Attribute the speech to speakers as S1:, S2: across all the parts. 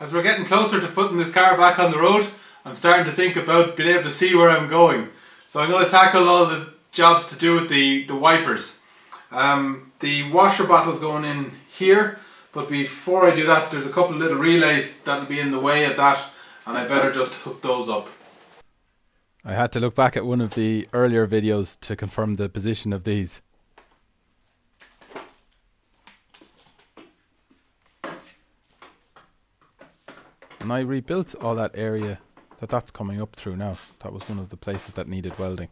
S1: As we're getting closer to putting this car back on the road, I'm starting to think about being able to see where I'm going. So I'm going to tackle all the jobs to do with the wipers. The washer bottle's going in here, but before I do that there's a couple of little relays that'll be in the way of that, and I better just hook those up.
S2: I had to look back at one of the earlier videos to confirm the position of these. And I rebuilt all that area that's coming up through now. That was one of the places that needed welding.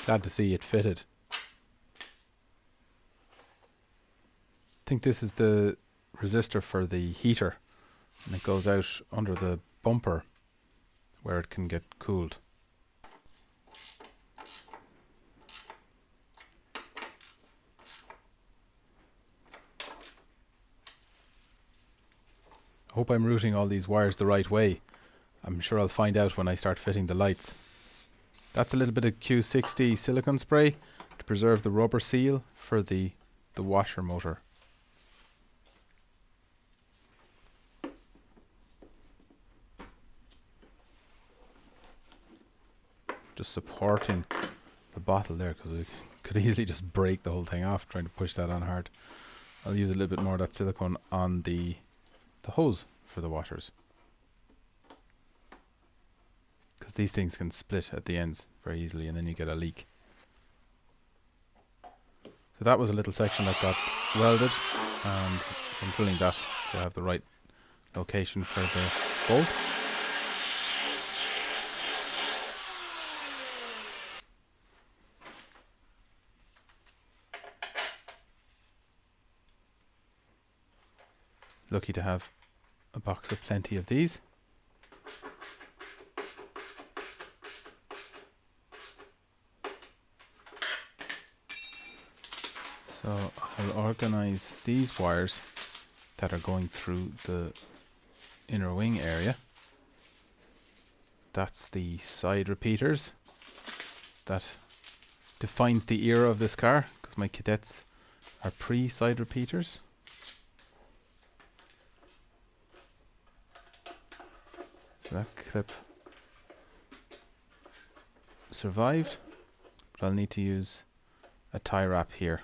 S2: Glad to see it fitted. I think this is the resistor for the heater, and it goes out under the bumper where it can get cooled. I hope I'm routing all these wires the right way. I'm sure I'll find out when I start fitting the lights. That's a little bit of Q60 silicone spray to preserve the rubber seal for the washer motor. Just supporting the bottle there, because it could easily just break the whole thing off trying to push that on hard. I'll use a little bit more of that silicone on the hose for the washers, because these things can split at the ends very easily and then you get a leak. So that was a little section that got welded, and so I'm drilling that so I have the right location for the bolt. Lucky to have a box of plenty of these. So I'll organize these wires that are going through the inner wing area. That's the side repeaters. That defines the era of this car, because my cadets are pre-side repeaters. So that clip survived, but I'll need to use a tie wrap here.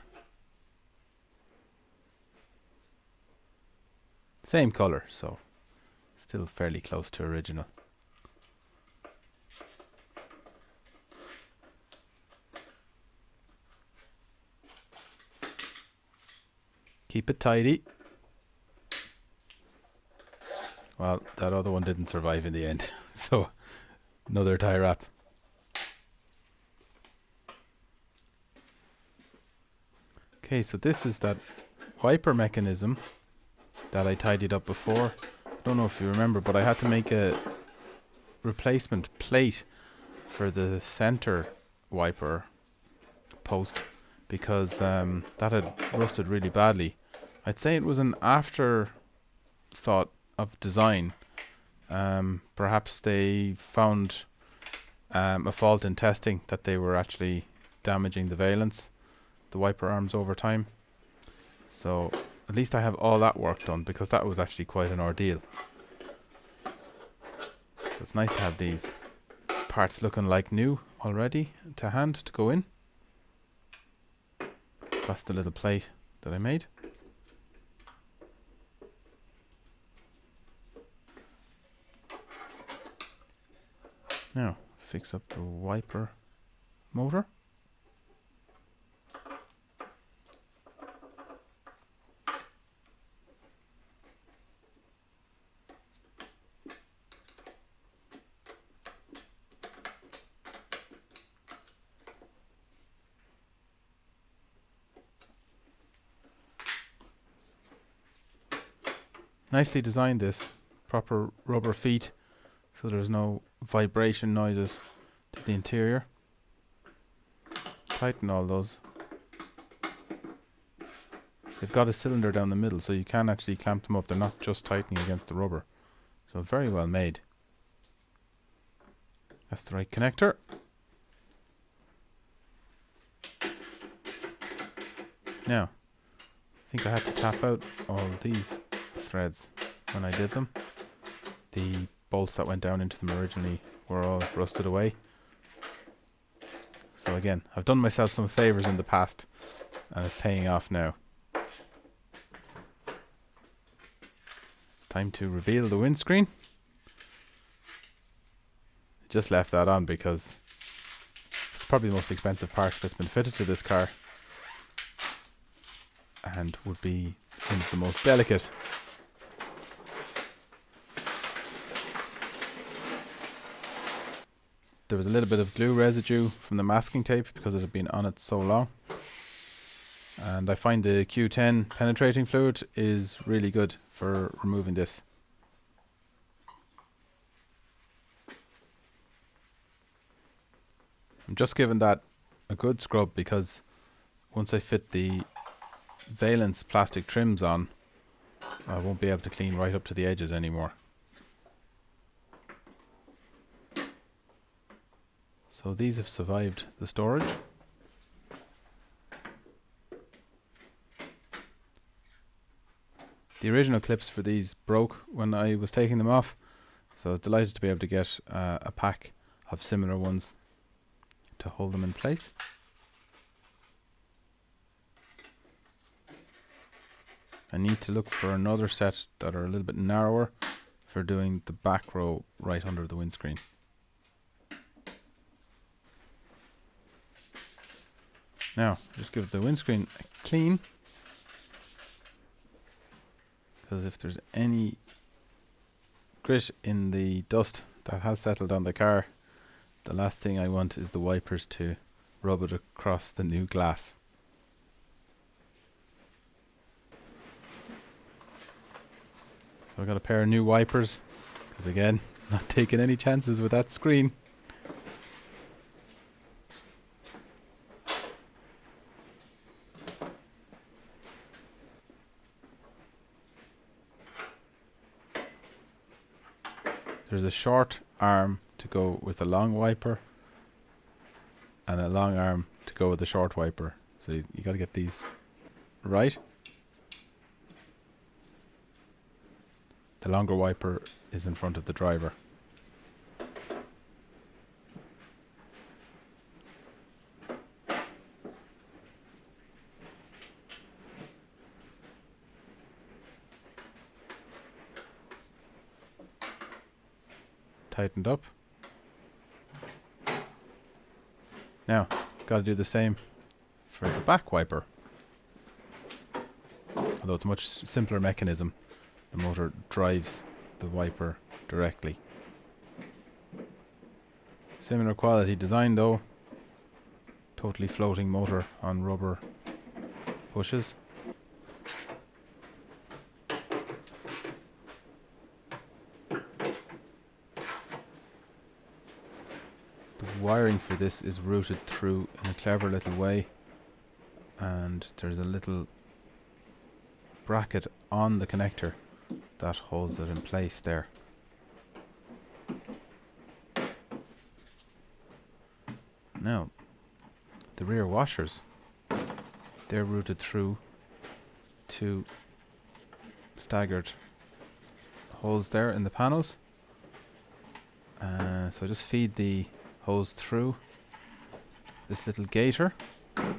S2: Same colour, so still fairly close to original. Keep it tidy. Well, that other one didn't survive in the end, so another tie wrap. Okay, so this is that wiper mechanism that I tidied up before. I don't know if you remember, but I had to make a replacement plate for the center wiper post because that had rusted really badly. I'd say it was an afterthought of design. Perhaps they found a fault in testing that they were actually damaging the valence, the wiper arms over time. So at least I have all that work done, because that was actually quite an ordeal. So it's nice to have these parts looking like new already to hand to go in. Plus the little plate that I made. Now fix up the wiper motor. Nicely designed, this proper rubber feet, so there's no vibration noises to the interior. Tighten all those. They've got a cylinder down the middle, so you can actually clamp them up. They're not just tightening against the rubber. So very well made. That's the right connector. Now, think I had to tap out all these threads when I did them. The bolts that went down into them originally were all rusted away. So again, I've done myself some favours in the past and it's paying off now. It's time to reveal the windscreen. Just left that on because it's probably the most expensive part that's been fitted to this car and would be one of the most delicate. There was a little bit of glue residue from the masking tape because it had been on it so long. And I find the Q10 penetrating fluid is really good for removing this. I'm just giving that a good scrub because once I fit the valence plastic trims on, I won't be able to clean right up to the edges anymore. So these have survived the storage. The original clips for these broke when I was taking them off, so I was delighted to be able to get a pack of similar ones to hold them in place. I need to look for another set that are a little bit narrower for doing the back row right under the windscreen. Now, just give the windscreen a clean, because if there's any grit in the dust that has settled on the car, the last thing I want is the wipers to rub it across the new glass. So I got a pair of new wipers, because again, not taking any chances with that screen. There's a short arm to go with a long wiper and a long arm to go with a short wiper. So you got to get these right. The longer wiper is in front of the driver. Tightened up. Now, got to do the same for the back wiper. Although it's a much simpler mechanism, the motor drives the wiper directly. Similar quality design though, totally floating motor on rubber bushes. The wiring for this is routed through in a clever little way, and there's a little bracket on the connector that holds it in place there. Now, the rear washers, they're routed through two staggered holes there in the panels. So just feed the hose through this little gaiter. I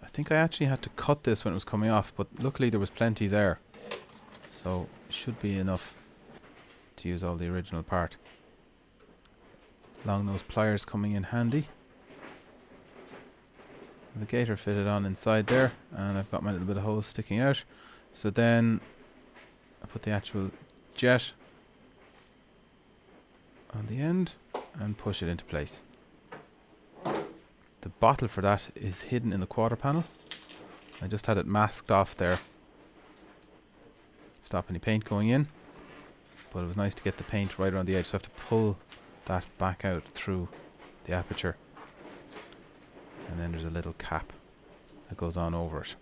S2: think I actually had to cut this when it was coming off, but luckily there was plenty there, so it should be enough to use all the original part. Long nose pliers coming in handy. The gaiter fitted on inside there, and I've got my little bit of hose sticking out. So then I put the actual jet on the end and push it into place. The bottle for that is hidden in the quarter panel. I just had it masked off there, stop any paint going in, but it was nice to get the paint right around the edge, so I have to pull that back out through the aperture, and then there's a little cap that goes on over it.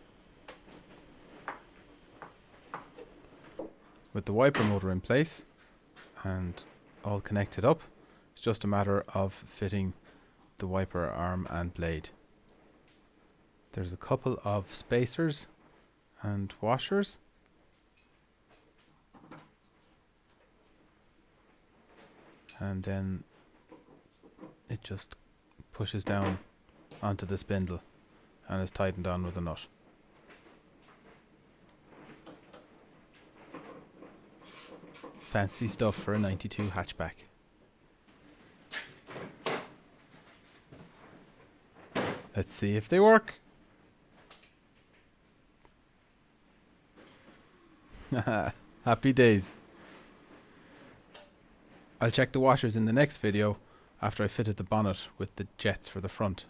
S2: With the wiper motor in place and all connected up, it's just a matter of fitting the wiper arm and blade. There's a couple of spacers and washers. And then it just pushes down onto the spindle and is tightened on with a nut. Fancy stuff for a 92 hatchback. Let's see if they work. Happy days. I'll check the washers in the next video after I fitted the bonnet with the jets for the front.